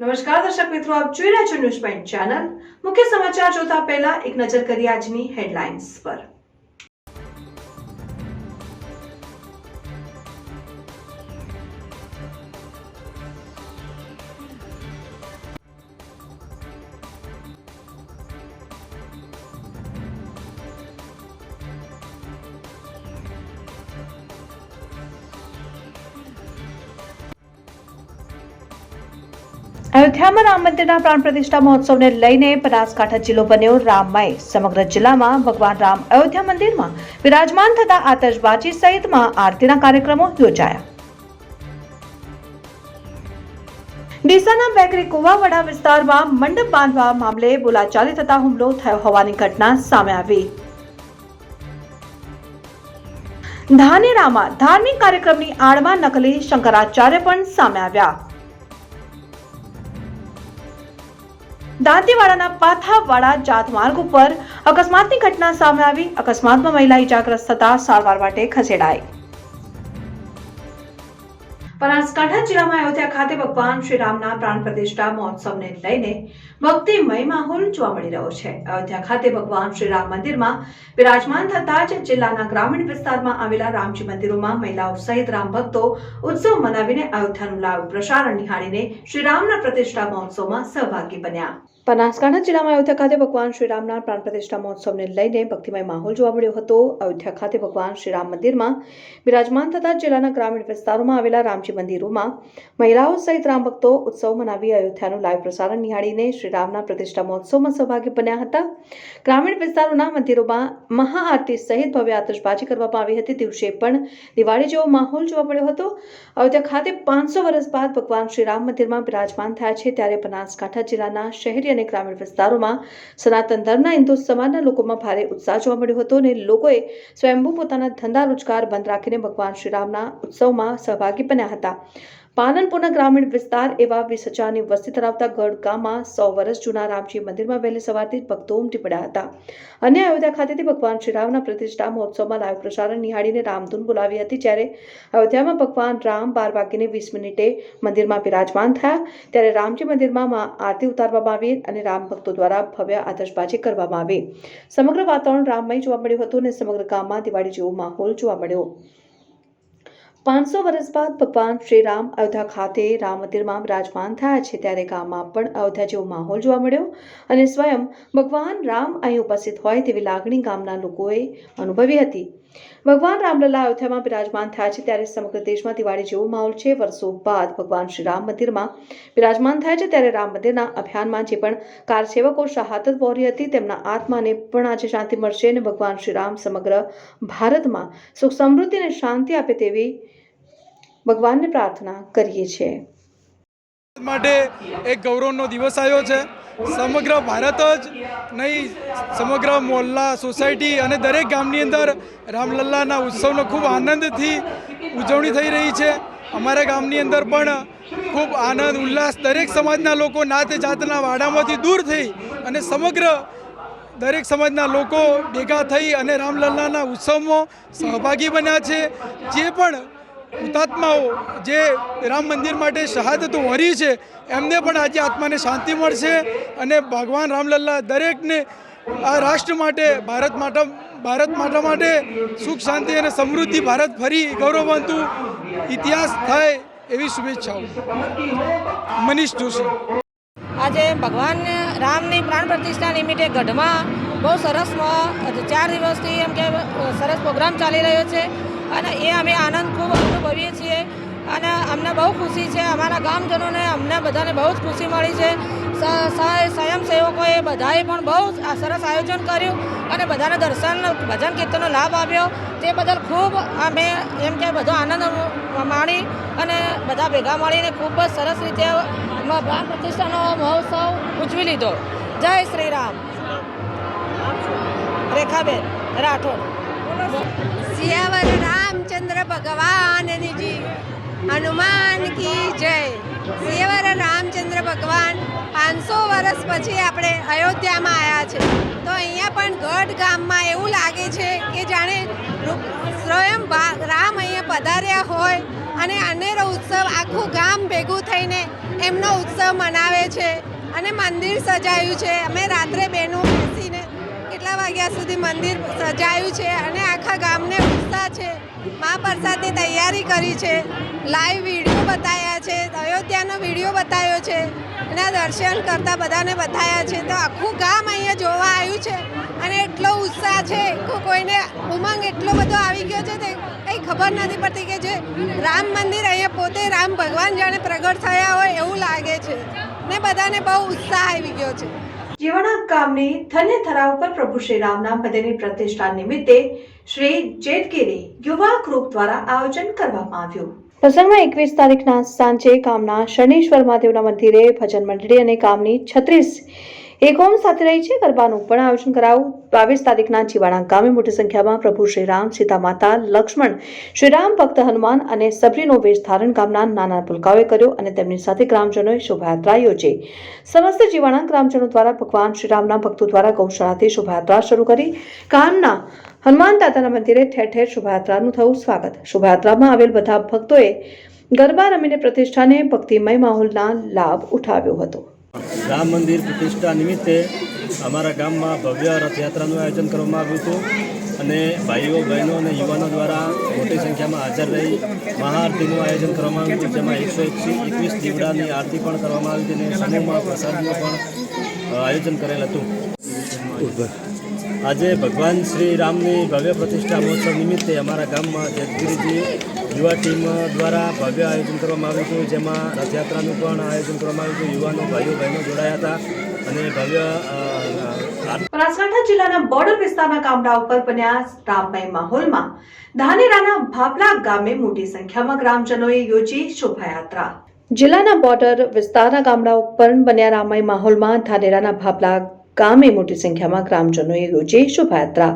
નમસ્કાર દર્શક મિત્રો, આપ જોઈ રહ્યા છો ન્યૂઝ પોઈન્ટ ચેનલ। મુખ્ય સમાચાર જોતા પહેલા એક નજર કરીએ આજની હેડલાઇન્સ પર। અયોધ્યામાં રામ મંદિરના પ્રાણ પ્રતિષ્ઠા મહોત્સવને લઈને બનાસકાંઠા જિલ્લો બન્યો રામમય। સમગ્ર જિલ્લામાં ભગવાન રામ અયોધ્યા મંદિરમાં વિરાજમાન થતા આતશબાજી સહિત આરતીના કાર્યક્રમો યોજાયા। ડીસાના બેકરી કુવાવડા વિસ્તારમાં મંડપ બાંધવા મામલે બોલાચાલી થતા હુમલો થયો હોવાની ઘટના સામે આવી। ધાનેરામાં ધાર્મિક કાર્યક્રમની આડમાં નકલી શંકરાચાર્ય પણ સામે આવ્યા। દાંતીવાડાના પાથાવાડા જાત માર્ગ ઉપર અકસ્માતની ઘટના સામે આવી। અકસ્માતમાં મહિલા ઇજાગ્રસ્ત થતા સારવાર માટે ખસેડાઈ। બનાસકાંઠા જિલ્લામાં અયોધ્યા ખાતે ભગવાન શ્રી રામના પ્રાણ પ્રતિષ્ઠા મહોત્સવને લઈને ભક્તિમય માહોલ જોવા મળી રહ્યો છે। અયોધ્યા ખાતે ભગવાન શ્રી રામ મંદિરમાં વિરાજમાન થતા જ જિલ્લાના ગ્રામીણ વિસ્તારમાં આવેલા રામજી મંદિરોમાં મહિલાઓ સહિત રામ ભક્તો ઉત્સવ મનાવીને અયોધ્યાનું લાઈવ પ્રસારણ નિહાળીને શ્રી રામના પ્રતિષ્ઠા મહોત્સવમાં સહભાગી બન્યા। બનાસકાંઠા જિલ્લામાં અયોધ્યા ખાતે ભગવાન શ્રી રામના પ્રાણ પ્રતિષ્ઠા મહોત્સવને લઈને ભક્તિમય માહોલ જોવા મળ્યો હતો। અયોધ્યા ખાતે ભગવાન શ્રી રામ મંદિરમાં વિરાજમાન થતા જિલ્લાના ગ્રામીણ વિસ્તારોમાં આવેલા રામજી મંદિરોમાં મહિલાઓ સહિત રામ ભક્તો ઉત્સવ મનાવી અયોધ્યાનું લાઈવ પ્રસારણ નિહાળીને શ્રી રામના પ્રતિષ્ઠા મહોત્સવમાં સહભાગી બન્યા હતા। ગ્રામીણ વિસ્તારોના મંદિરોમાં મહાઆરતી સહિત ભવ્ય આતશબાજી કરવામાં આવી હતી। દિવસે પણ દિવાળી જેવો માહોલ જોવા મળ્યો હતો। અયોધ્યા ખાતે 500 વર્ષ બાદ ભગવાન શ્રી રામ મંદિરમાં બિરાજમાન થયા છે, ત્યારે બનાસકાંઠા જિલ્લાના શહેરી અને ગ્રામીણ વિસ્તારોમાં સનાતન ધર્મના હિન્દુ સમાજના લોકોમાં ભારે ઉત્સાહ જોવા મળ્યો હતો અને લોકોએ સ્વયંભૂ પોતાના ધંધા રોજગાર બંધ રાખીને ભગવાન શ્રી રામના ઉત્સવમાં સહભાગી બન્યા હતા। પાલનપુરના ગ્રામીણ વિસ્તાર એવા 20,000ની વસ્તી ધરાવતા ગઢ ગામમાં 100 વર્ષ જૂના રામજી મંદિરમાં વહેલી સવારથી ભક્તો ઉમટી પડ્યા હતા અને અયોધ્યા ખાતેથી ભગવાન શ્રી રામના પ્રતિષ્ઠા મહોત્સવમાં લાઈવ પ્રસારણ નિહાળીને રામધૂન બોલાવી હતી। જ્યારે અયોધ્યામાં ભગવાન રામ 12:20 મંદિરમાં બિરાજમાન થયા, ત્યારે રામજી મંદિરમાં આરતી ઉતારવામાં આવી અને રામ ભક્તો દ્વારા ભવ્ય આતશબાજી કરવામાં આવી। સમગ્ર વાતાવરણ રામમય જોવા મળ્યું હતું અને સમગ્ર ગામમાં દિવાળી જેવો માહોલ જોવા મળ્યો। 500 વર્ષ બાદ ભગવાન શ્રી રામ અયોધ્યા ખાતે રામ મંદિરમાં બિરાજમાન થયા છે, ત્યારે ગામમાં પણ અયોધ્યા જેવો માહોલ જોવા મળ્યો અને સ્વયં ભગવાન રામ અહીં ઉપસ્થિત હોય તેવી લાગણી ગામના લોકોએ અનુભવી હતી। ભગવાન રામલલ્લા અયોધ્યામાં બિરાજમાન થયા છે, ત્યારે સમગ્ર દેશમાં દિવાળી જેવો માહોલ છે। વર્ષો બાદ ભગવાન શ્રી રામ મંદિરમાં બિરાજમાન થયા છે, ત્યારે રામ મંદિરના અભિયાનમાં જે પણ કારસેવકો શહાદત વહોરી હતી તેમના આત્માને પણ આજે શાંતિ મળશે અને ભગવાન શ્રી રામ સમગ્ર ભારતમાં સુખ સમૃદ્ધિ અને શાંતિ આપે તેવી ભગવાનને પ્રાર્થના કરીએ છીએ। માટે એક ગૌરવનો દિવસ આવ્યો છે। સમગ્ર ભારત જ નહીં, સમગ્ર મોહલ્લા, સોસાયટી અને દરેક ગામની અંદર રામલલ્લાના ઉત્સવનો ખૂબ આનંદથી ઉજવણી થઈ રહી છે। અમારા ગામની અંદર પણ ખૂબ આનંદ ઉલ્લાસ, દરેક સમાજના લોકો નાત જાતના વાડામાંથી દૂર થઈ અને સમગ્ર દરેક સમાજના લોકો ભેગા થઈ અને રામલલ્લાના ઉત્સવમાં સહભાગી બન્યા છે। જે પણ હુતાત્માઓ જે રામ મંદિર માટે શહાદતો વહોરી છે એમને પણ આજે આત્માને શાંતિ મળશે અને ભગવાન રામલલ્લા દરેકને આ રાષ્ટ્ર માટે, ભારત માતા માટે સુખ શાંતિ અને સમૃદ્ધિ, ભારત ફરી ગૌરવવંતું ઇતિહાસ થાય એવી શુભેચ્છાઓ। મનીષ જોશી। આજે ભગવાન રામની પ્રાણ પ્રતિષ્ઠા નિમિત્તે ગઢમાં બહુ સરસ 4 દિવસથી એમ કે સરસ પ્રોગ્રામ ચાલી રહ્યો છે અને એ અમે આનંદ ખૂબ અનુભવીએ છીએ અને અમને બહુ ખુશી છે। અમારા ગામજનોને, અમને બધાને બહુ જ ખુશી મળી છે। સ્વયંસેવકોએ બધાએ પણ બહુ સરસ આયોજન કર્યું અને બધાને દર્શન, ભજન કીર્તનનો લાભ આપ્યો, તે બદલ ખૂબ અમે એમ કે બધો આનંદ માણી અને બધા ભેગા મળીને ખૂબ જ સરસ રીતે પ્રાણ પ્રતિષ્ઠાનો મહોત્સવ ઉજવી લીધો। જય શ્રી રામ। રેખાબેન રાઠોડ। સિયાવર રામચંદ્ર ભગવાનની જી। હનુમાન કી જય. સિયાવર રામચંદ્ર ભગવાન 500 વર્ષ પછી આપણે અયોધ્યામાં આવ્યા છે. તો અહીંયા પણ ગઢ ગામમાં એવું લાગે છે કે જાણે સ્વયં રામ અહીંયા પધાર્યા હોય અને અનેરો ઉત્સવ આખું ગામ ભેગું થઈને એમનો ઉત્સવ મનાવે છે. અને મંદિર સજાયું છે. અમે રાત્રે બહેનો બેસીને કેટલા વાગ્યા સુધી મંદિર સજાયું છે અને આખા ગામને ઉત્સાહ છે. મહાપ્રસાદની તૈયારી કરી છે. લાઈવ વિડીયો બતાવ્યા છે. અયોધ્યાનો વિડીયો બતાવ્યો છે. એના દર્શન કરતાં બધાને બતાવ્યા છે. તો આખું ગામ અહીંયા જોવા આવ્યું છે અને એટલો ઉત્સાહ છે કે કોઈને ઉમંગ એટલો બધો આવી ગયો છે તે કંઈ ખબર નથી પડતી કે જે રામ મંદિર અહીંયા પોતે રામ ભગવાન જાણે પ્રગટ થયા હોય એવું લાગે છે ને બધાને બહુ ઉત્સાહ આવી ગયો છે. જીવાણા ગામની ધન્યથરા ઉપર પ્રભુ શ્રી રામના મંદિરની પ્રતિષ્ઠા નિમિત્તે શ્રી જેતગીરી યુવા ગ્રુપ દ્વારા આયોજન કરવામાં આવ્યું. પ્રસંગમાં 21 તારીખના સાંજે ગામના શનીશ્વર મહાદેવના મંદિરે ભજન મંડળી અને ગામની 36 એકમ સાથે રહી છે ગરબાનું પણ આયોજન કરાયું. 22 તારીખના જીવાણા ગામે મોટી સંખ્યામાં પ્રભુ શ્રી રામ, સીતા માતા, લક્ષ્મણ, શ્રીરામ ભક્ત હનુમાન અને સબરીનો વેશ ધારણ ગામના નાના પુલકાઓએ કર્યો અને તેમની સાથે ગ્રામજનોએ શોભાયાત્રા યોજી. સમસ્ત જીવાણા ગ્રામજનો દ્વારા ભગવાન શ્રીરામના ભક્તો દ્વારા ગૌશાળાથી શોભાયાત્રા શરૂ કરી ગામના હનુમાન દાદાના મંદિરે ઠેર ઠેર શોભાયાત્રાનું થયું સ્વાગત. શોભાયાત્રામાં આવેલ બધા ભક્તોએ ગરબા રમીને પ્રતિષ્ઠાને ભક્તિમય માહોલના લાભ ઉઠાવ્યો હતો. રામ મંદિર પ્રતિષ્ઠા નિમિત્તે અમારા ગામમાં ભવ્ય રથયાત્રાનું આયોજન કરવામાં આવ્યું હતું અને ભાઈઓ બહેનો અને યુવાનો દ્વારા મોટી સંખ્યામાં હાજર રહી મહાઆરતીનું આયોજન કરવામાં આવ્યું હતું, જેમાં 121 દીવડાની આરતી પણ કરવામાં આવી હતી અને સમૂહમાં પ્રસાદનું પણ આયોજન કરેલ હતું. આજે ભગવાન શ્રી રામની ભવ્ય પ્રતિષ્ઠા મહોત્સવ નિમિત્તે અમારા ગામમાં જેતગીરીજી યુવા ટીમ દ્વારા ભવ્ય આયોજન કરવામાં આવ્યું હતું, જેમાં રથયાત્રાનું પણ આયોજન કરવામાં આવ્યું હતું. યુવાનો ભાઈઓ બહેનો જોડાયા હતા અને ભવ્ય બનાસકાંઠા જિલ્લાના બોર્ડર વિસ્તારના ગામડા ઉપર બન્યા રામમય માહોલમાં ધાનેરાના ભાભલા ગામે મોટી સંખ્યામાં ગ્રામજનોએ યોજી શોભાયાત્રા. જિલ્લાના બોર્ડર વિસ્તારના ગામડા ઉપર બન્યા રામમય માહોલમાં ધાનેરાના ભાભલા ગામે મોટી સંખ્યામાં ગ્રામજનોએ યોજી શોભાયાત્રા.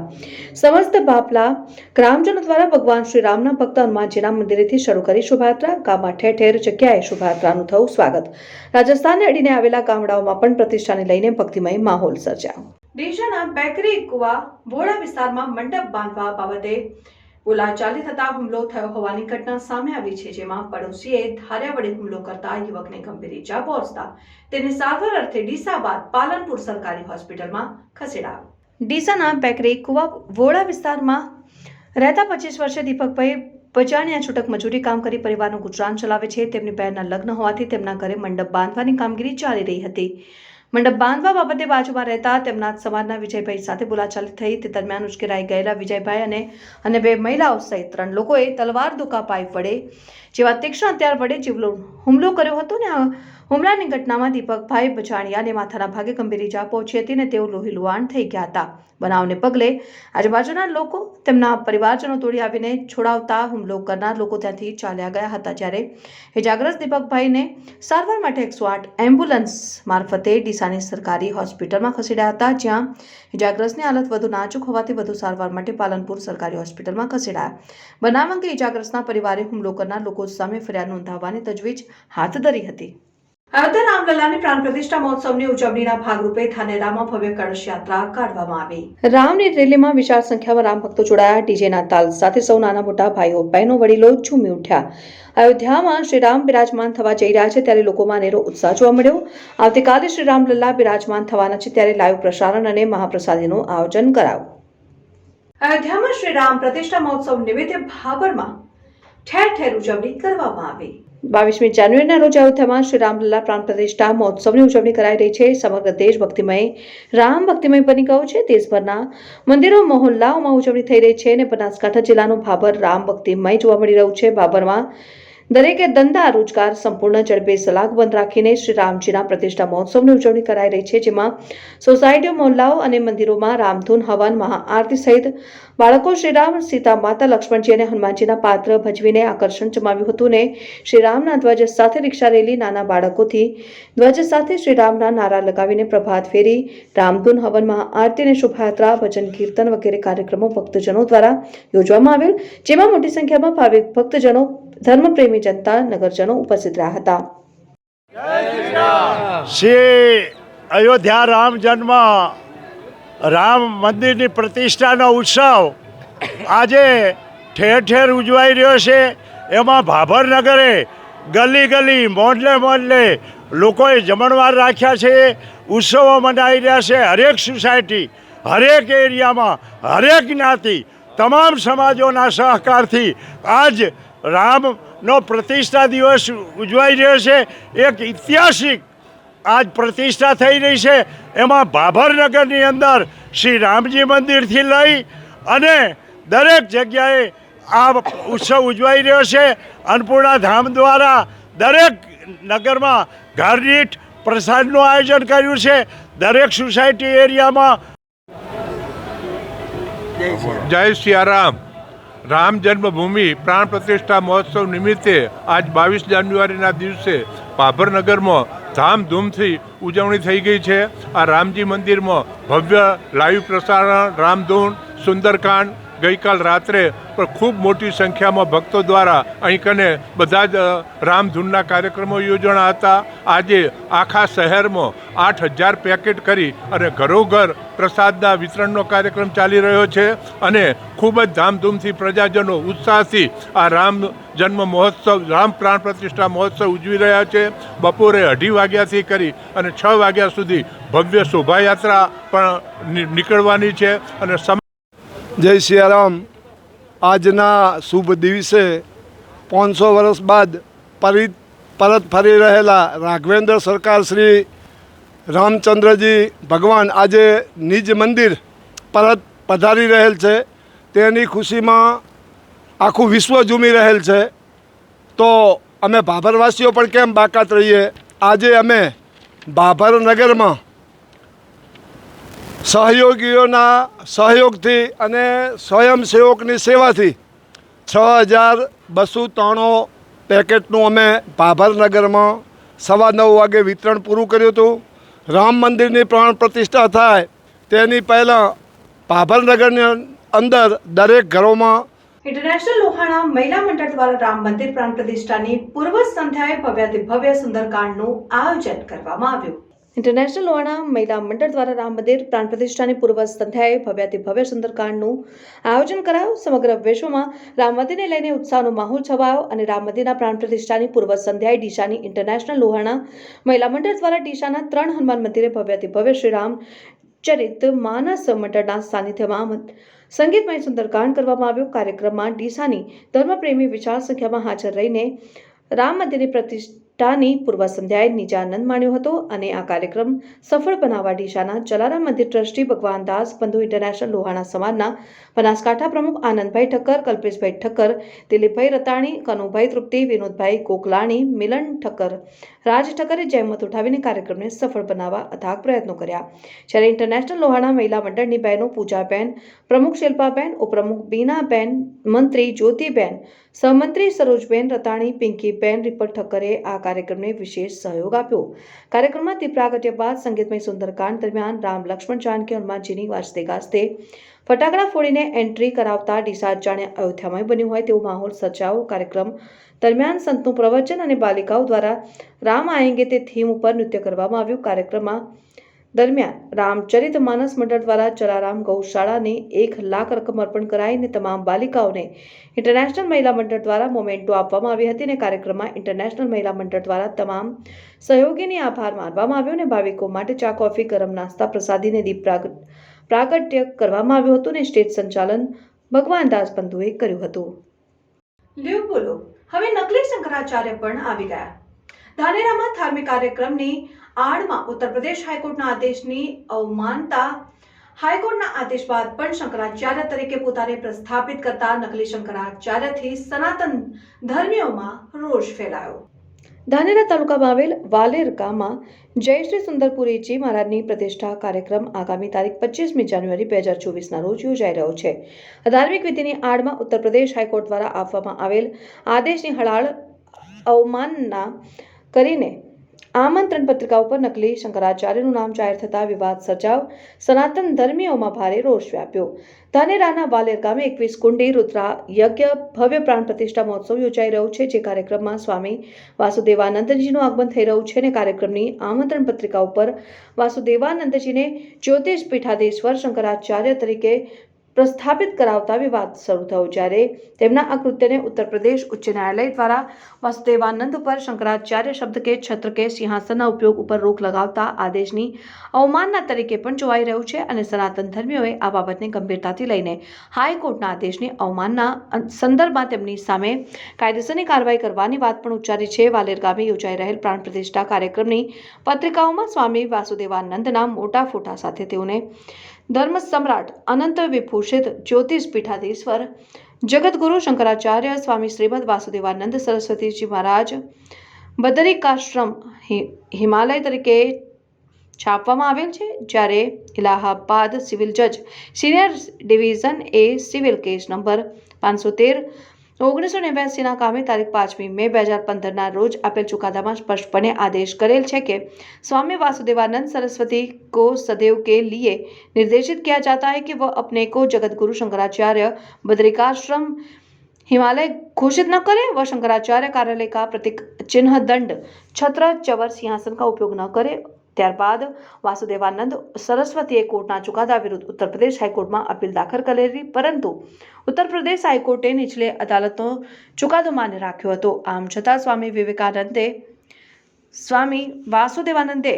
સમસ્ત ભાભલા ગ્રામજનો દ્વારા ભગવાન શ્રી રામના ભક્ત હનુમાનજીના મંદિરેથી શરૂ કરી શોભાયાત્રા. ગામમાં ઠેર ઠેર જગ્યાએ શોભાયાત્રાનું થયું સ્વાગત. રાજસ્થાનને અડીને આવેલા ગામડાઓમાં પણ પ્રતિષ્ઠાને લઈને ભક્તિમય માહોલ સર્જાયો. ડીસાના બેકરી કુવા વોડા વિસ્તારમાં મંડપ બાંધવા બાબતે બોલાચાલી થતા હુમલો થયો હોવાની ઘટના સામે આવી છે, જેમાં પડોશીએ ધાર્યા વડે હુમલો કરતા યુવકને ગંભીર ઈજા પહોંચતા તેને સારવાર અર્થે ડીસા બાદ પાલનપુર સરકારી હોસ્પિટલમાં ખસેડાયો. ડીસાના બેકરી કુવા વોડા વિસ્તારમાં રહેતા 25 વર્ષીય દીપકભાઈ પજાણિયા છૂટક મજૂરી કામ કરી પરિવારનું ગુજરાન ચલાવે છે. તેમની બહેનના લગ્ન હોવાથી તેમના ઘરે મંડપ બાંધવાની કામગીરી ચાલી રહી હતી. મંડપ બાંધવા બાબતે બાજુમાં રહેતા તેમના સમાજના વિજયભાઈ સાથે બોલાચાલી થઈ. તે દરમિયાન ઉશ્કેરાઈ ગયેલા વિજયભાઈ અને અન્ય 2 મહિલાઓ સહિત 3 લોકોએ તલવાર, દુકા, પાઇપ વડે જેવા તીક્ષ્ણ હથિયાર વડે જીવલેણ હુમલો કર્યો હતો અને હુમલાની ઘટનામાં દીપકભાઈ બચાણિયાને માથાના ભાગે ગંભીર ઈજા પહોંચી હતી અને તેઓ લોહીલુહાણ થઈ ગયા હતા. બનાવને પગલે આજુબાજુના લોકો તેમના પરિવારજનો તોડી આવીને છોડાવતા હુમલો કરનાર લોકો ત્યાંથી ચાલ્યા ગયા હતા. જ્યારે ઇજાગ્રસ્ત દીપકભાઈને સારવાર માટે 108 એમ્બ્યુલન્સ મારફતે ડીસાની સરકારી હોસ્પિટલમાં ખસેડાયા હતા, જ્યાં ઇજાગ્રસ્તની હાલત વધુ નાજુક હોવાથી વધુ સારવાર માટે પાલનપુર સરકારી હોસ્પિટલમાં ખસેડાયા. બનાવ અંગે ઇજાગ્રસ્તના પરિવારે હુમલો કરનાર લોકો સામે ફરિયાદ નોંધાવવાની તજવીજ હાથ ધરી હતી. અયોધ્યા રામલલ્લાની પ્રાણ પ્રતિષ્ઠા મહોત્સવની ઉજવણીના ભાગરૂપે ધાનેરામાં ભવ્ય કળશ યાત્રા કાઢવામાં આવી. રામની રેલીમાં વિશાળ સંખ્યામાં રામ ભક્તો જોડાયા. ડીજેના તાલ સાથે સૌ નાના મોટા ભાઈઓ બહેનો વડીલો ઝૂમી ઉઠ્યા. અયોધ્યામાં શ્રીરામ બિરાજમાન થવા જઈ રહ્યા છે ત્યારે લોકોમાં અનેરો ઉત્સાહ જોવા મળ્યો. આવતીકાલે શ્રી રામલલ્લા બિરાજમાન થવાના છે ત્યારે લાઈવ પ્રસારણ અને મહાપ્રસાદીનું આયોજન કરાયું. અયોધ્યામાં શ્રી રામ પ્રતિષ્ઠા મહોત્સવ નિમિત્તે ભાભરમાં ઠેર ઠેર ઉજવણી કરવામાં આવી. 22મી જાન્યુઆરીના રોજ અયોધ્યામાં શ્રી રામલલ્લા પ્રાણ પ્રતિષ્ઠા મહોત્સવની ઉજવણી કરાઈ રહી છે. સમગ્ર દેશ ભક્તિમય બની ગયો છે. દેશભરના મંદિરો મહોલ્લાઓમાં ઉજવણી થઈ રહી છે અને બનાસકાંઠા જિલ્લાનું ભાભર રામ ભક્તિમય જોવા મળી રહ્યું છે. ભાભરમાં દરેકે ધંધા રોજગાર સંપૂર્ણ ઝડપે સલાગબંધ રાખીને શ્રી રામજીના પ્રતિષ્ઠા મહોત્સવની ઉજવણી કરાઈ રહી છે, જેમાં સોસાયટીઓ, મહોલ્લાઓ અને મંદિરોમાં રામધૂન, હવન, મહાઆરતી સહિત બાળકો શ્રીરામ, સીતા માતા, લક્ષ્મણજી અને હનુમાનજીના પાત્ર ભજવીને આકર્ષણ જમાવ્યું હતું ને શ્રીરામના ધ્વજ સાથે રિક્ષા રેલી, નાના બાળકોથી ધ્વજ સાથે શ્રીરામના નારા લગાવીને પ્રભાત ફેરી, રામધૂન, હવન, મહાઆરતી અને શોભાયાત્રા, ભજન કીર્તન વગેરે કાર્યક્રમો ભક્તજનો દ્વારા યોજવામાં આવેલ, જેમાં મોટી સંખ્યામાં ભાવિક ભક્તજનો ધર્મપ્રેમી જનતા નગરજનો ઉપસ્થિત રહ્યા હતા. શ્રી અયોધ્યા રામ જન્મ રામ મંદિરની પ્રતિષ્ઠાનો ઉત્સવ આજે ઠેર ઠેર ઉજવાઈ રહ્યો છે. એમાં ભાભરનગરે ગલી ગલી મોહલ્લે મોહલ્લે લોકોએ જમણવાર રાખ્યા છે, ઉત્સવો મનાવી રહ્યા છે. હરેક સોસાયટી, હરેક એરિયામાં, હરેક જ્ઞાતિ, તમામ સમાજોના સહકારથી આજ રામનો પ્રતિષ્ઠા દિવસ ઉજવાઈ રહ્યો છે. એક ઐતિહાસિક આજ પ્રતિષ્ઠા થઈ રહી છે. એમાં ભાભરનગરની અંદર શ્રી રામજી મંદિરથી લઈ અને દરેક જગ્યાએ આ ઉત્સવ ઉજવાઈ રહ્યો છે. અન્નપૂર્ણા ધામ દ્વારા દરેક નગરમાં ઘર દીઠ પ્રસાદનું આયોજન કર્યું છે. દરેક સોસાયટી એરિયામાં જય સિયારામ. રામ જન્મભૂમિ પ્રાણ પ્રતિષ્ઠા મહોત્સવ નિમિત્તે આજ 22 જાન્યુઆરીના દિવસે ભાભરનગરમાં ધામધૂમથી ઉજવણી થઈ ગઈ છે. આ રામજી મંદિરમાં ભવ્ય લાઈવ પ્રસારણ, રામધૂન, સુંદરકાંડ ગઈકાલ રાત્રે પણ ખૂબ મોટી સંખ્યામાં ભક્તો દ્વારા અહીં કને બધા જ રામધૂનના કાર્યક્રમો યોજાણા હતા. આજે આખા શહેરમાં 8,000 પેકેટ કરી અને ઘરોઘર પ્રસાદના વિતરણનો કાર્યક્રમ ચાલી રહ્યો છે અને ખૂબ જ ધામધૂમથી પ્રજાજનો ઉત્સાહથી આ રામ જન્મ મહોત્સવ, રામ પ્રાણ પ્રતિષ્ઠા મહોત્સવ ઉજવી રહ્યા છે. બપોરે 2:30 વાગ્યાથી કરી અને 6 વાગ્યા સુધી ભવ્ય શોભાયાત્રા પણ નીકળવાની છે. અને જય સિયારામ. આજના શુભ દિવસે 500 વર્ષ બાદ પરત ફરી રહેલા રાઘવેન્દ્ર સરકાર શ્રી રામચંદ્રજી ભગવાન આજે નિજ મંદિર પરત પધારી રહેલ છે. તેની ખુશીમાં આખું વિશ્વ ઝૂમી રહેલ છે. તો અમે ભાભરવાસીઓ પણ કેમ બાકાત રહીએ. આજે અમે ભાભરનગરમાં સહયોગીઓના સહયોગથી અને સ્વયંસેવકની સેવાથી 6,293 પેકેટનું અમે ભાભરનગરમાં 9:15 વાગે વિતરણ પૂરું કર્યું હતું. રામ મંદિરની પ્રાણ પ્રતિષ્ઠા થાય તેની પહેલાં ભાભરનગરની અંદર દરેક ઘરોમાં ઇન્ટરનેશનલ લોહાણા મહિલા મંડળ દ્વારા રામ મંદિર પ્રાણ પ્રતિષ્ઠાની પૂર્વ સંધ્યાએ ભવ્યાતિભવ્ય સુંદરકાંડનું આયોજન કરવામાં આવ્યું. ઇન્ટરનેશનલ લોહાણા મહિલા મંડળ દ્વારા રામ મંદિર પ્રાણ પ્રતિષ્ઠાની પૂર્વ સંધ્યાએ ભવ્યાતિભવ્ય સુંદરકાંડનું આયોજન કરાયું. સમગ્ર વિશ્વમાં રામ મંદિરને લઈને ઉત્સાહનો માહોલ છવાયો અને રામ મંદિરના પ્રાણ પ્રતિષ્ઠાની પૂર્વ સંધ્યાએ ડીસાની ઇન્ટરનેશનલ લોહાણા મહિલા મંડળ દ્વારા ડીસાના 3 હનુમાન મંદિરે ભવ્યાતિભવ્ય શ્રી રામ ચરિત માનસ મંડળના સાનિધ્યમાં સંગીતમય સુંદરકાંડ કરવામાં આવ્યું. કાર્યક્રમમાં ડીસાની ધર્મપ્રેમી વિશાળ સંખ્યામાં હાજર રહીને રામ મંદિરની પ્રતિષ્ઠાની પૂર્વ સંધ્યાએ નિજાનંદ માણ્યો હતો અને આ કાર્યક્રમ સફળ બનાવવા ડીસાના જલારામ મંદિર ટ્રસ્ટી ભગવાનદાસ બંધુ ઇન્ટરનેશનલ લોહાણા સમાજના બનાસકાંઠા પ્રમુખ આનંદભાઈ ઠક્કર, કલ્પેશભાઈ ઠક્કર, દિલીપભાઈ રતાણી, કનુભાઈ તૃપ્તિ, વિનોદભાઈ કોકલાણી, મિલન ઠક્કર, રાજ ઠક્કરે જહેમત ઉઠાવીને કાર્યક્રમને સફળ બનાવવા અથાગ પ્રયત્નો કર્યા. જ્યારે ઇન્ટરનેશનલ લોહાણા મહિલા મંડળની બહેનો પૂજાબેન, પ્રમુખ શિલ્પાબેન, ઉપપ્રમુખ બીનાબેન, મંત્રી જ્યોતિબેન, સહમંત્રી સરોજબેન રતાણી, પિંકીબેન રિપલ ઠક્કરે આ કાર્યક્રમને વિશેષ સહયોગ આપ્યો. કાર્યક્રમમાં દીપ પ્રાગટ્ય બાદ સંગીતમય સુંદરકાંડ દરમિયાન રામ, લક્ષ્મણ, જાનકી, હનુમાનજીની વાજતે ગાજતે ફટાકડા ફોડીને એન્ટ્રી કરાવતા ડીસા જાણે અયોધ્યામય બન્યું હોય તેવો માહોલ સર્જાયો. કાર્યક્રમ દરમિયાન સંતનું પ્રવચન અને બાલિકાઓ દ્વારા રામ આએંગે તે થીમ ઉપર નૃત્ય કરવામાં આવ્યું. કાર્યક્રમમાં દરમિયાન રામચરિત માનસ મંડળ દ્વારા જલારામ ગૌશાળાને 1 લાખ રકમ અર્પણ કરાઈને તમામ બાલિકાઓને ઇન્ટરનેશનલ મહિલા મંડળ દ્વારા મોમેન્ટો આપવામાં આવી હતી અને કાર્યક્રમમાં ઇન્ટરનેશનલ મહિલા મંડળ દ્વારા તમામ સહયોગીને આભાર માનવામાં આવ્યો અને ભાવિકો માટે ચા, કોફી, ગરમ નાસ્તા, પ્રસાદીને દીપ પ્રાગટ્ય કરવામાં આવ્યું હતું અને સ્ટેજ સંચાલન ભગવાનદાસ બંધુએ કર્યું હતું. લ્યો બોલો, હવે નકલી શંકરાચાર્ય પણ આવી ગયા. ધાનેરામાં ધાર્મિક કાર્યક્રમની આડમાં ઉત્તર પ્રદેશ હાઈકોર્ટના આદેશની અવમાનતા હાઈકોર્ટના આદેશ બાદ પણ શંકરાચાર્ય તરીકે પોતાને પ્રસ્થાપિત કરતા નકલી શંકરાચાર્યથી સનાતન ધર્મીઓમાં રોષ ફેલાયો. ધાનેરા તાલુકામાં આવેલ વાલેર ગામમાં જય શ્રી સુંદરપુરીજી મહારાજની પ્રતિષ્ઠા કાર્યક્રમ આગામી તારીખ 25મી જાન્યુઆરી 2024ના રોજ યોજાઈ રહ્યો છે. ધાર્મિક વિધિની આડમાં ઉત્તર પ્રદેશ હાઈકોર્ટ દ્વારા આપવામાં આવેલ આદેશની હળાળ અવમાનના કરીને આમંત્રણ પત્રિકા ઉપર નકલી શંકરાચાર્યનું નામ જાહેર થતા વિવાદ સર્જાવ સનાતન ધર્મીઓમાં ભારે રોષ વ્યાપ્યો. ધાનેરાના વાલેર ગામે 21 કુંડી રુદ્રા યજ્ઞ ભવ્ય પ્રાણ પ્રતિષ્ઠા મહોત્સવ યોજાઈ રહ્યો છે, જે કાર્યક્રમમાં સ્વામી વાસુદેવાનંદજીનું આગમન થઈ રહ્યું છે અને કાર્યક્રમની આમંત્રણ પત્રિકા ઉપર વાસુદેવાનંદજીને જ્યોતિષ પીઠાધીશ્વર શંકરાચાર્ય તરીકે પ્રસ્થાપિત કરાવતા વિવાદ શરૂ થયો, જ્યારે તેમના આ કૃત્યને ઉત્તર પ્રદેશ ઉચ્ચ ન્યાયાલય દ્વારા વાસુદેવાનંદ પર શંકરાચાર્ય શબ્દ કે છત્ર કે સિંહાસનના ઉપયોગ ઉપર રોક લગાવતા આદેશની અવમાનના તરીકે પણ જોવાઈ રહ્યું છે અને સનાતન ધર્મીઓએ આ બાબતને ગંભીરતાથી લઈને હાઈકોર્ટના આદેશની અવમાનના સંદર્ભમાં તેમની સામે કાયદેસરની કાર્યવાહી કરવાની વાત પણ ઉચ્ચારી છે. વાલેર ગામે યોજાઈ રહેલ પ્રાણ પ્રતિષ્ઠા કાર્યક્રમની પત્રિકાઓમાં સ્વામી વાસુદેવાનંદના મોટા ફોટા સાથે તેઓને ધર્મ સમ્રાટ અનંત વિભૂષિત જ્યોતિષ પીઠાધીશ્વર જગતગુરુ શંકરાચાર્ય સ્વામી શ્રીમદ વાસુદેવાનંદ સરસ્વતીજી મહારાજ બદરિકાશ્રમ હિમાલય તરીકે છાપવામાં આવેલ છે, જ્યારે ઇલાહાબાદ સિવિલ જજ સિનિયર ડિવિઝન એ સિવિલ કેસ નંબર 513/1989 કામે તારીખ 5મી મે 2015 रोज આપેલ चुकादाમાં સ્પષ્ટપણે आदेश करेल है कि स्वामी वासुदेवानंद सरस्वती को सदैव के लिए निर्देशित किया जाता है कि वह अपने को जगतगुरु शंकराचार्य बद्रिकाश्रम हिमालय घोषित न करे, वह शंकराचार्य कार्यालय का प्रतीक चिन्ह दंड छत्र चवर सिंहासन का उपयोग न करे. ત્યારબાદ વાસુદેવાનંદ સરસ્વતીએ કોર્ટના ચુકાદા વિરુદ્ધ ઉત્તર પ્રદેશ હાઈકોર્ટમાં અપીલ દાખલ કરેલી, પરંતુ ઉત્તર પ્રદેશ હાઈકોર્ટે નીચલે અદાલતનો ચુકાદો માન્ય રાખ્યો હતો. આમ છતાં સ્વામી વાસુદેવાનંદે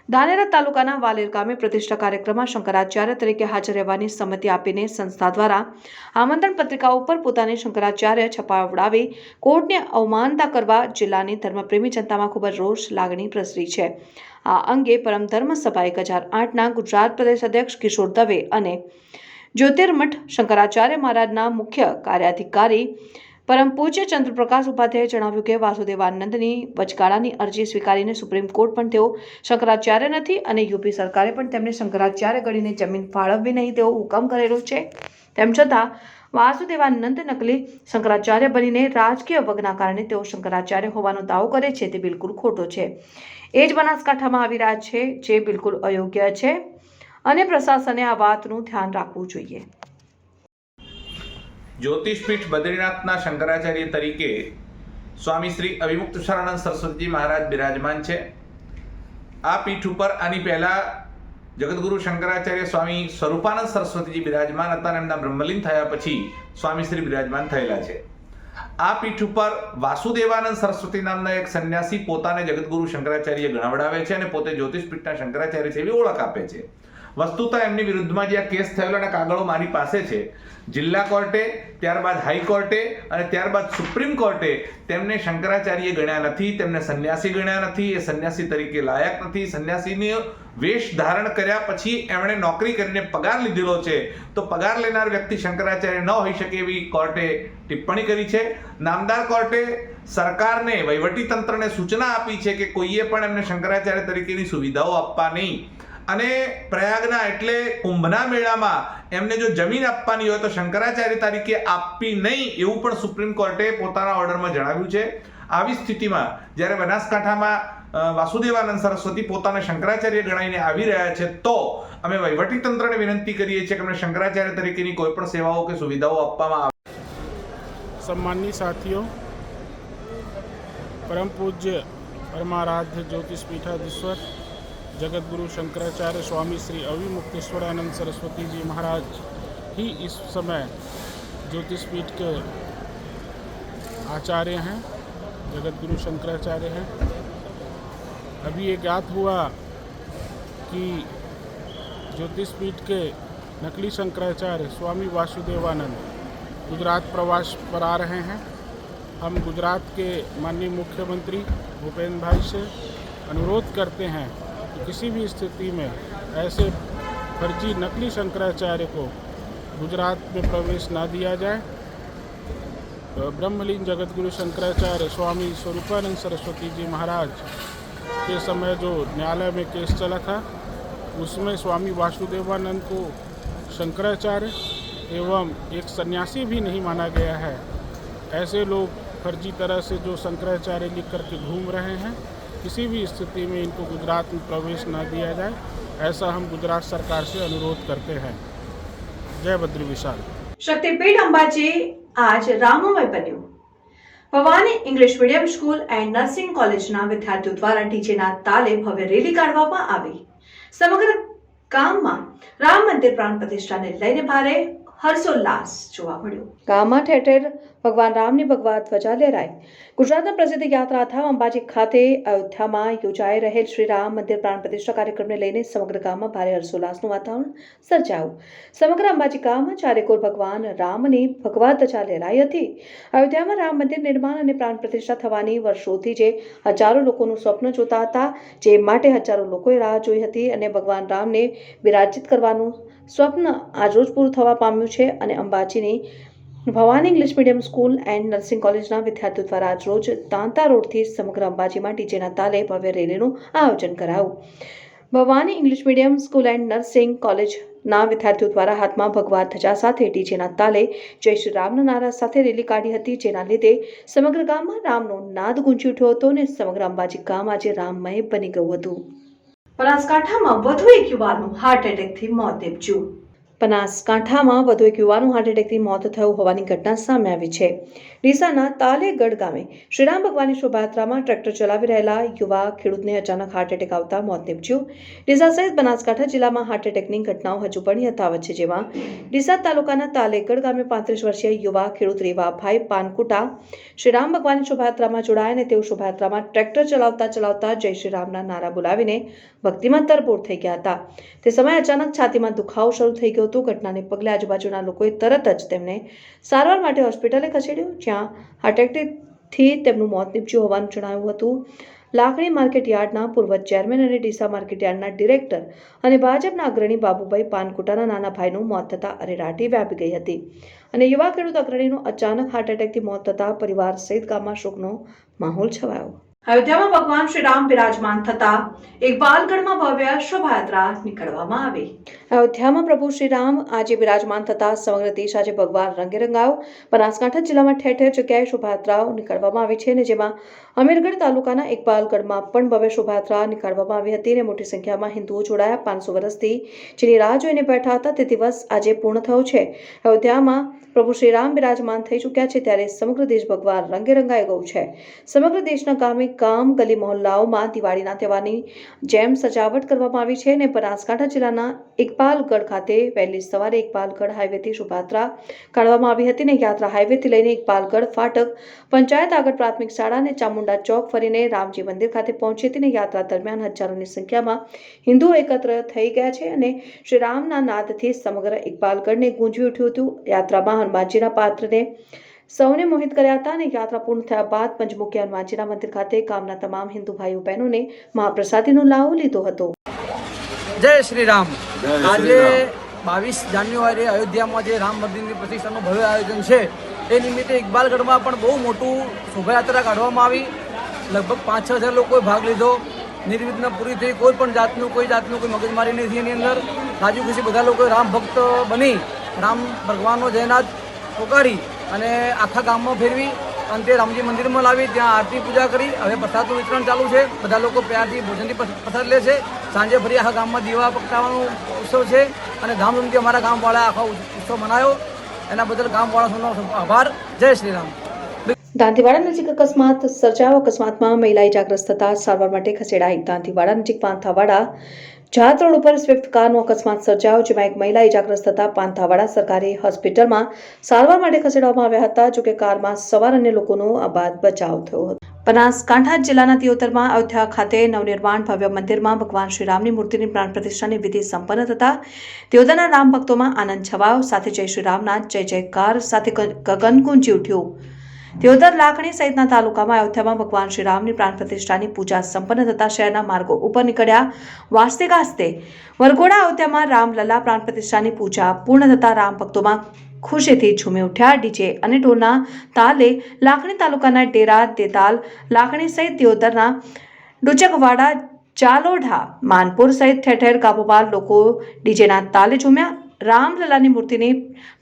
ધાનેરા તાલુકાના વાલેર ગામે પ્રતિષ્ઠા કાર્યક્રમમાં શંકરાચાર્ય તરીકે હાજર રહેવાની સંમતિ આપીને સંસ્થા દ્વારા આમંત્રણ પત્રિકાઓ પર પોતાને શંકરાચાર્ય છપાવડાવી કોર્ટને અવમાનતા કરવા જિલ્લાની ધર્મપ્રેમી જનતામાં ખૂબ જ રોષ લાગણી પ્રસરી છે. આ અંગે પરમ ધર્મ સભા 1008ના ગુજરાત પ્રદેશ અધ્યક્ષ કિશોર દવે અને જ્યોતિર્મઠ શંકરાચાર્ય મહારાજના મુખ્ય કાર્યાધિકારી પરમ પૂજ્ય ચંદ્રપ્રકાશ ઉપાધ્યાયે જણાવ્યું કે વાસુદેવાનંદની વચગાળાની અરજી સ્વીકારીને સુપ્રીમ કોર્ટ પણ તેઓ શંકરાચાર્ય નથી અને યુપી સરકારે પણ તેમને શંકરાચાર્ય ગણીને જમીન ફાળવવી નહીં તેવો હુકમ કરેલો છે. તેમ છતાં વાસુદેવાનંદ નકલી શંકરાચાર્ય બનીને રાજકીય વગના કારણે તેઓ શંકરાચાર્ય હોવાનો દાવો કરે છે તે બિલકુલ ખોટો છે. એ જ બનાસકાંઠામાં આવી રહ્યા છે, જે બિલકુલ અયોગ્ય છે અને પ્રશાસને આ વાતનું ધ્યાન રાખવું જોઈએ. જ્યોતિષપીઠ બદ્રીનાથના શંકરાચાર્ય તરીકે સ્વામી શ્રી અવિમુક્તેશ્વરાનંદ સરસ્વતીજી મહારાજ બિરાજમાન છે. આ પીઠ ઉપર આની પહેલા જગતગુરુ શંકરાચાર્ય સ્વામી સ્વરૂપાનંદ સરસ્વતીજી બિરાજમાન હતા અને એમના બ્રહ્મલીન થયા પછી સ્વામી શ્રી બિરાજમાન થયેલા છે. આ પીઠ ઉપર વાસુદેવાનંદ સરસ્વતી નામના એક સંન્યાસી પોતાને જગતગુરુ શંકરાચાર્ય ગણાવડાવે છે અને પોતે જ્યોતિષપીઠના શંકરાચાર્ય છે એવી ઓળખ આપે છે. વસ્તુતઃ એમની વિરુદ્ધમાં જે આ કેસ થયેલો અને કાગળો મારી પાસે છે, જિલ્લા કોર્ટે, ત્યારબાદ હાઈકોર્ટે અને ત્યારબાદ સુપ્રીમ કોર્ટે તેમને શંકરાચાર્ય ગણ્યા નથી, તેમને સંન્યાસી ગણ્યા નથી, એ સંન્યાસી તરીકે લાયક નથી. સંન્યાસીની વેશ ધારણ કર્યા પછી એમણે નોકરી કરીને પગાર લીધેલો છે, તો પગાર લેનાર વ્યક્તિ શંકરાચાર્ય ન હોઈ શકે એવી કોર્ટે ટિપ્પણી કરી છે. નામદાર કોર્ટે સરકારને, વહીવટી તંત્રને સૂચના આપી છે કે કોઈએ પણ એમને શંકરાચાર્ય તરીકેની સુવિધાઓ આપવા નહીં અને પ્રયાગના એટલે કુંભના મેળામાં એમને જો જમીન આપવાની હોય તો શંકરાચાર્ય તરીકે આપવી નહીં એવું પણ સુપ્રીમ કોર્ટે પોતાના ઓર્ડરમાં જણાવ્યું છે. આવી સ્થિતિમાં જ્યારે બનાસકાંઠામાં વાસુદેવાનંદ સરસ્વતી પોતાને શંકરાચાર્ય ગણાવીને આવી રહ્યા છે, તો અમે વહીવટી તંત્રને વિનંતી કરીએ છીએ કે અમને શંકરાચાર્ય તરીકેની કોઈ પણ સેવાઓ કે સુવિધાઓ આપવામાં આવે. सम्माननीय साथियों, परम पूज्य परमाराध्य ज्योतिष पीठाधीश्वर जगतगुरु शंकराचार्य स्वामी श्री अविमुक्तेश्वरानंद सरस्वती जी महाराज ही इस समय ज्योतिष पीठ के आचार्य हैं, जगतगुरु शंकराचार्य हैं. अभी ये ज्ञात हुआ कि ज्योतिष पीठ के नकली शंकराचार्य स्वामी वासुदेवानंद गुजरात प्रवास पर आ रहे हैं. हम गुजरात के माननीय मुख्यमंत्री भूपेंद्र भाई से अनुरोध करते हैं कि किसी भी स्थिति में ऐसे फर्जी नकली शंकराचार्य को गुजरात में प्रवेश ना दिया जाए. ब्रह्मलीन जगतगुरु शंकराचार्य स्वामी स्वरूपानंद सरस्वती जी महाराज के समय जो न्यायालय में केस चला था, उसमें स्वामी वासुदेवानंद को शंकराचार्य एवं एक सन्यासी भी नहीं माना गया है. ऐसे लोग फर्जी तरह से जो शंकराचार्य लिख करके घूम रहे हैं, किसी भी स्थिति में इनको गुजरात में प्रवेश न दिया जाए, ऐसा हम गुजरात सरकार से अनुरोध करते हैं। जय बद्री विशाल। શક્તિપીઠ અંબાજી આજ રામમય બન્યું. Bhavani English medium school and nursing કોલેજના વિદ્યાર્થીઓ દ્વારા ડીજેના તાલે ભવ્ય રેલી કાઢવામાં આવી. સમગ્ર ગામમાં રામ મંદિર પ્રાણ પ્રતિષ્ઠાને લઈને ભારે હર્ષોલ્લાસ જોવા મળ્યો. ગામમાં ઠેર ઠેર ભગવાન રામની ભગવા ધ્વજા લહેરાઈ. ગુજરાતના પ્રસિદ્ધ યાત્રાધામ અંબાજી ખાતે અયોધ્યામાં યોજાઈ રહેલ શ્રી રામ મંદિર પ્રાણ પ્રતિષ્ઠા કાર્યક્રમને લઈને સમગ્ર ગામમાં ભારે હર્ષોલ્લાસનું વાતાવરણ સર્જાયું. સમગ્ર અંબાજી ગામમાં ચારેકોર ભગવાન રામની ભગવા ધ્વજા લહેરાઈ હતી. અયોધ્યામાં રામ મંદિર નિર્માણ અને પ્રાણ પ્રતિષ્ઠા થવાની વર્ષોથી જે હજારો લોકોનું સ્વપ્ન જોતા હતા, જે માટે હજારો લોકોએ રાહ જોઈ હતી અને ભગવાન રામને બિરાજિત કરવાનું સ્વપ્ન આજરોજ પૂરું થવા પામ્યું છે. અને અંબાજીની Bhavani English medium school and nursing કોલેજના વિદ્યાર્થીઓ દ્વારા આજરોજ તાંતા રોડથી સમગ્ર અંબાજીમાં ડીજેના તાલે ભવ્ય રેલીનું આયોજન કરાયું. Bhavani English medium school and nursing કોલેજના વિદ્યાર્થીઓ દ્વારા હાથમાં ભગવા ધજા સાથે ડીજેના તાલે જય શ્રી રામના નારા સાથે રેલી કાઢી હતી, જેના લીધે સમગ્ર ગામમાં રામનો નાદ ગુંજી ઉઠ્યો હતો અને સમગ્ર અંબાજી ગામ આજે રામમય બની ગયું હતું. બનાસકાંઠામાં વધુ એક યુવાનનું હાર્ટ એટેકથી મોત નીપજ્યું. બનાસકાંઠામાં વધુ એક યુવાનનું હાર્ટ એટેકથી મોત થયું હોવાની ઘટના સામે આવી છે. ડીસાના તાલેગઢ ગામે શ્રીરામ ભગવાનની શોભાયાત્રામાં ટ્રેક્ટર ચલાવી રહેલા યુવા ખેડૂતને અચાનક હાર્ટ એટેક આવતા મોત નીપજ્યું. ડીસા સહિત બનાસકાંઠા જિલ્લામાં હાર્ટ એટેકની ઘટનાઓ હજુ પણ યથાવત છે, જેમાં ડીસા તાલુકાના તાલેગઢ ગામે 35 વર્ષીય યુવા ખેડૂત રેવાભાઈ પાનકુટા શ્રીરામ ભગવાનની શોભાયાત્રામાં જોડાયા અને તેઓ શોભાયાત્રામાં ટ્રેક્ટર ચલાવતા જય શ્રી રામના નારા બોલાવીને ભક્તિમાં તરબોળ થઈ ગયા હતા. તે સમયે અચાનક છાતીમાં દુખાવો શરૂ થઈ ગયો હતો. ઘટનાને પગલે આજુબાજુના લોકોએ તરત જ તેમને સારવાર માટે હોસ્પિટલે ખસેડ્યો, જ્યાં હાર્ટ એટેકથી તેમનું મોત નીપજ્યું હોવાનું જણાવ્યું હતું. લાખણી માર્કેટ યાર્ડના પૂર્વ ચેરમેન અને ડીસા માર્કેટ યાર્ડના ડિરેક્ટર અને ભાજપના અગ્રણી બાબુભાઈ પાનકુટાના નાના ભાઈનું મોત થતાં અરેરાટી વ્યાપી ગઈ હતી અને યુવા ખેડૂત અગ્રણીનું અચાનક હાર્ટ એટેકથી મોત થતાં પરિવાર સહિત ગામમાં શોકનો માહોલ છવાયો. અયોધ્યામાં ભગવાન શ્રી રામ બિરાજમાન થતા ઇકબાલગઢમાં ભવ્ય શોભાયાત્રા નીકળવામાં આવી. અયોધ્યામાં પ્રભુ શ્રી રામ આજે બિરાજમાન થતા સમગ્ર દેશ આજે ભગવાન રંગે રંગાયો. બનાસકાંઠા જિલ્લામાં ઠેર ઠેર જગ્યાએ શોભાયાત્રાઓ નીકળવામાં આવી છે અને જેમાં અમીરગઢ તાલુકાના ઇકબાલગઢમાં પણ ભવ્ય શોભાયાત્રા નીકાળવામાં આવી હતી અને મોટી સંખ્યામાં હિન્દુઓ જોડાયા. 500 વર્ષથી જેની રાહ જોઈને બેઠા હતા તે દિવસ આજે પૂર્ણ થયો છે. અયોધ્યામાં પ્રભુ શ્રી રામ બિરાજમાન થઈ ચૂક્યા છે, ત્યારે સમગ્ર દેશ ભગવાન રંગે રંગાઈ ગયું છે. સમગ્ર દેશના ગામ ગલી મહોલ્લાઓમાં દિવાળીના તહેવારની જેમ સજાવટ કરવામાં આવી છે અને બનાસકાંઠા જિલ્લાના ઇકબાલગઢ ખાતે વહેલી સવારે ઇકબાલગઢ હાઈવેથી શોભાયાત્રા કાઢવામાં આવી હતી અને યાત્રા હાઈવેથી લઈને ઇકબાલગઢ ફાટક પંચાયત આગળ પ્રાથમિક શાળા અને ચામુંડા ચોક ફરીને રામજી મંદિર ખાતે પહોંચી હતી અને યાત્રા દરમિયાન હજારોની સંખ્યામાં હિન્દુઓ એકત્ર થઈ ગયા છે અને શ્રી રામના નાદથી સમગ્ર ઇકબાલગઢને ગુંજી ઉઠ્યું હતું. યાત્રામાં હનુમાનજીના પાત્રને સૌને મોહિત કર્યા હતા અને યાત્રા પૂર્ણ થયા બાદ પંચમુખી હનુમાનજીના મંદિર ખાતે ગામના તમામ હિન્દુ ભાઈઓ બહેનોને મહાપ્રસાદીનો લાવો લીધો હતો. જય શ્રી રામ. આજે 22 જાન્યુઆરી અયોધ્યામાં જે રામ મંદિરની પ્રતિષ્ઠાનું ભવ્ય આયોજન છે એ નિમિત્તે ઇકબાલગઢમાં પણ બહુ મોટું શોભાયાત્રા કાઢવામાં આવી. લગભગ 5-6 હજાર લોકોએ ભાગ લીધો. નિર્વિઘ્ન પૂરી થઈ. કોઈ પણ જાતનું કોઈ મગજમારી નથી એની અંદર. રાજી ખુશી બધા લોકોએ રામ ભક્ત બની રામ ભગવાનનો જયનાથ પોકારી અને આખા ગામમાં ફેરવી અંતે રામજી મંદિરમાં લાવી ત્યાં આરતી પૂજા કરી. હવે પ્રસાદનું વિતરણ ચાલુ છે. બધા લોકો પ્યારથી ભોજનથી પ્રસાદ લે છે. સાંજે ફરી આખા ગામમાં દીવા પ્રગટાવવાનો ઉત્સવ છે અને ધામધૂમથી અમારા ગામવાળા આખો ઉત્સવ મનાયો. એના બદલ ગામવાળાનો આભાર. જય શ્રી રામ. દાંતીવાડા નજીક અકસ્માત સર્જાયો. અકસ્માતમાં મહિલા ઇજાગ્રસ્ત થતા સારવાર માટે ખસેડાઈ. દાંતીવાડા નજીક પાંથાવાડા જાત રોડ ઉપર સ્વિફ્ટ કારનો અકસ્માત સર્જાયો, જેમાં એક મહિલા ઇજાગ્રસ્ત થતા પાંથાવાડા સરકારી હોસ્પિટલમાં સારવાર માટે ખસેડવામાં આવ્યા હતા. જોકે કારમાં સવાર અન્ય લોકોનો આબાદ બચાવ થયો હતો. બનાસકાંઠા જિલ્લાના દિયોદરમાં અયોધ્યા ખાતે નવનિર્માણ ભવ્ય મંદિરમાં ભગવાન શ્રી રામની મૂર્તિની પ્રાણ પ્રતિષ્ઠાની વિધિ સંપન્ન થતા દિયોદરના રામ ભક્તોમાં આનંદ છવાયો. સાથે જય શ્રી રામના જય જયકાર સાથે ગગન ગુંજી ઉઠ્યું. દિયોદર લાખણી સહિતના તાલુકામાં અયોધ્યામાં ભગવાન શ્રી રામની પ્રાણ પ્રતિષ્ઠાની પૂજા સંપન્ન થતા શહેરના માર્ગો ઉપર નીકળ્યા. વાસ્તે ગાસ્તે વરઘોડા અયોધ્યામાં રામલલા પ્રાણ પ્રતિષ્ઠાની પૂજા પૂર્ણ થતા રામ ભક્તોમાં ખુશીથી ઝૂમી ઉઠ્યા. ડીજે અને ઢોલના તાલે લાખણી તાલુકાના ડેરા દેતાલ લાખણી સહિત દિયોદરના ડુચકવાડા, ચાલોઢા, માનપુર સહિત ઠેર ઠેર ગામોમાં લોકો ડીજેના તાલે ઝૂમ્યા. રામલલાની મૂર્તિની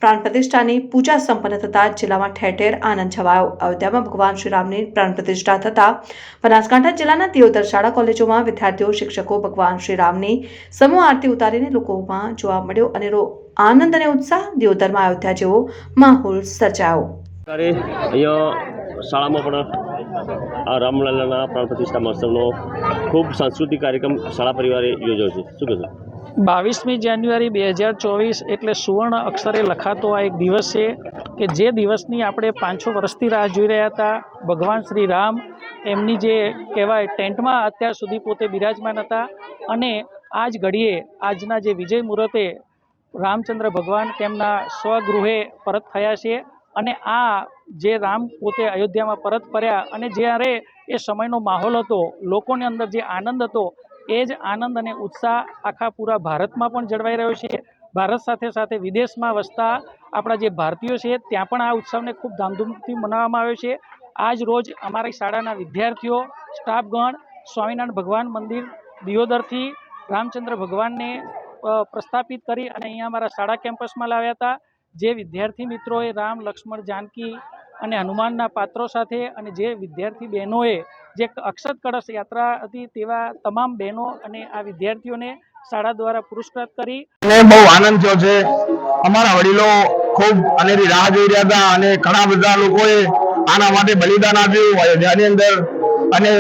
પ્રાણ પ્રતિષ્ઠાની પૂજા સંપન્ન થતાં જિલ્લામાં ઠેર ઠેર આનંદ છવાયો. અયોધ્યામાં ભગવાન શ્રી રામની પ્રાણ પ્રતિષ્ઠા થતાં બનાસકાંઠા જિલ્લાના દિયોદર શાળા કોલેજોમાં વિદ્યાર્થીઓ શિક્ષકો ભગવાન શ્રી રામની સમૂહ આરતી ઉતારીને લોકોમાં જોવા મળ્યો અનેરો આનંદ અને ઉત્સાહ. દિયોદરમાં અયોધ્યા જેવો માહોલ સર્જાયો. અહીંયા શાળામાં પણ આ રામલલાના પ્રાણ પ્રતિષ્ઠા મહોત્સવનો ખૂબ સાંસ્કૃતિક કાર્યક્રમ શાળા પરિવારે યોજ્યો છે. શું કહેશો? 22મી જાન્યુઆરી 2024 એટલે સુવર્ણ અક્ષરે લખાતો આ એક દિવસ છે કે જે દિવસની આપણે 500 વર્ષથી રાહ જોઈ રહ્યા હતા. ભગવાન શ્રી રામ એમની જે કહેવાય ટેન્ટમાં અત્યાર સુધી પોતે બિરાજમાન હતા અને આ જ ઘડીએ આજના જે વિજય મુહૂર્તે રામચંદ્ર ભગવાન તેમના સ્વગૃહે પરત થયા છે અને આ જે રામ પોતે અયોધ્યામાં પરત ફર્યા અને જ્યારે એ સમયનો માહોલ હતો, લોકોની અંદર જે આનંદ હતો એ જ આનંદ અને ઉત્સાહ આખા પૂરા ભારતમાં પણ જળવાઈ રહ્યો છે. ભારત સાથે સાથે વિદેશમાં વસતા આપણા જે ભારતીયો છે ત્યાં પણ આ ઉત્સવને ખૂબ ધામધૂમથી મનાવવામાં આવ્યો છે. આજ રોજ અમારી શાળાના વિદ્યાર્થીઓ, સ્ટાફગણ સ્વામિનારાયણ ભગવાન મંદિર દિયોદરથી રામચંદ્ર ભગવાનને પ્રસ્થાપિત કરી અને અહીંયા અમારા શાળા કેમ્પસમાં લાવ્યા હતા. જે વિદ્યાર્થી મિત્રોએ રામ, લક્ષ્મણ, જાનકી અને હનુમાનના પાત્રો સાથે અને જે વિદ્યાર્થી બહેનોએ જે અક્ષત કળશ યાત્રા હતી તેવા તમામ બહેનો અને આ વિદ્યાર્થીઓને શાળા દ્વારા પુરસ્કૃત કરી બહુ આનંદ થયો છે. અમારા વડીલો ખૂબ અનેરી રાહ જોઈ રહ્યા હતા અને ઘણા બધા લોકોએ આના માટે બલિદાન આપ્યું અયોધ્યાની અંદર અને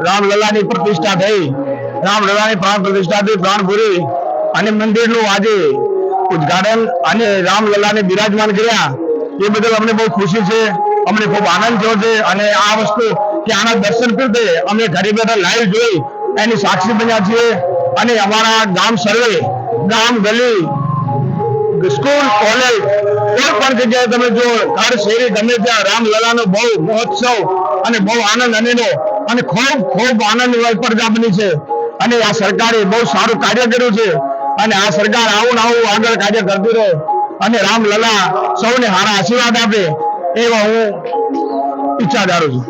રામલલાની પ્રતિષ્ઠા થઈ. રામલલાની પ્રાણ પ્રતિષ્ઠા થઈ, પ્રાણ પૂરી અને મંદિરનું આજે ઉદ્ઘાટન અને રામલલાને બિરાજમાન કર્યા એ બદલ અમને બહુ ખુશી છે. અમને ખૂબ આનંદ થયો છે અને આ વસ્તુ કે આના દર્શન કરતે અમે ઘરે બેઠા લાઈવ જોઈ એની સાક્ષી બન્યા છીએ અને અમારા ગામ સર્વે, ગામ, ગલી, સ્કૂલ, કોલેજ કોઈ પણ જગ્યાએ તમે જો ઘર શેરી ગમે ત્યાં રામલલાનો બહુ મહોત્સવ અને બહુ આનંદ અનેરો અને ખૂબ ખૂબ આનંદ સ્પર્ધા બની છે અને આ સરકારે બહુ સારું કાર્ય કર્યું છે અને આ સરકાર આવું આગળ કાર્ય કરતી રહે અને રામલલા સૌને સારા આશીર્વાદ આપે એવા હું ઈચ્છા ધારું છું.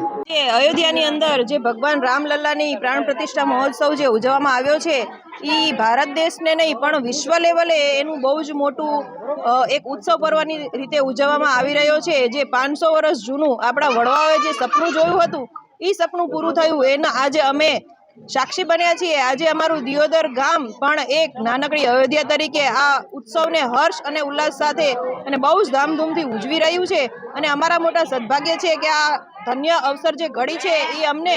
અયોધ્યાની અંદર જે ભગવાન રામલલ્લાની પ્રાણ પ્રતિષ્ઠા મહોત્સવ જે ઉજવવામાં આવ્યો છે એ ભારત દેશને નહીં પણ વિશ્વ લેવલે એનું બહુ જ મોટું એક ઉત્સવ પર્વની રીતે ઉજવવામાં આવી રહ્યો છે. જે 500 વર્ષ જૂનું આપણા વડવાઓએ જે સપનું જોયું હતું એ સપનું પૂરું થયું એના આજે અમે સાક્ષી બન્યા છીએ. આજે અમારું દિયોદર ગામ પણ એક નાનકડી અયોધ્યા તરીકે આ ઉત્સવને હર્ષ અને ઉલ્લાસ સાથે અને બહુ જ ધામધૂમથી ઉજવી રહ્યું છે અને અમારા મોટા સદભાગ્ય છે કે આ ધન્ય અવસર જે ઘડી છે એ અમને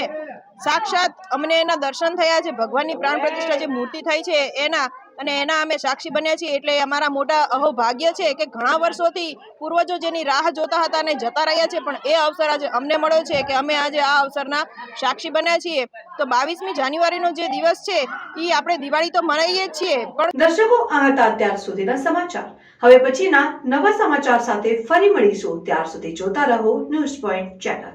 સાક્ષાત અમને એના દર્શન થયા છે. ભગવાનની પ્રાણ પ્રતિષ્ઠા જે મૂર્તિ થઈ છે એના અને એના અમે સાક્ષી બન્યા છીએ એટલે અમારા મોટા અહોભાગ્ય છે કે ઘણા વર્ષોથી પૂર્વજો જેની રાહ જોતા હતા અને જતા રહ્યા છે પણ એ અવસર આજે અમને મળ્યો છે કે અમે આજે આ અવસરના સાક્ષી બન્યા છીએ. તો 22મી જાન્યુઆરીનો જે દિવસ છે એ આપણે દિવાળી તો મનાવીએ જ છીએ પણ દર્શકો આ હતા અત્યાર સુધીના સમાચાર. હવે પછીના નવા સમાચાર સાથે ફરી મળીશું. ત્યાર સુધી જોતા રહો ન્યૂઝ પોઈન્ટ ચેનલ.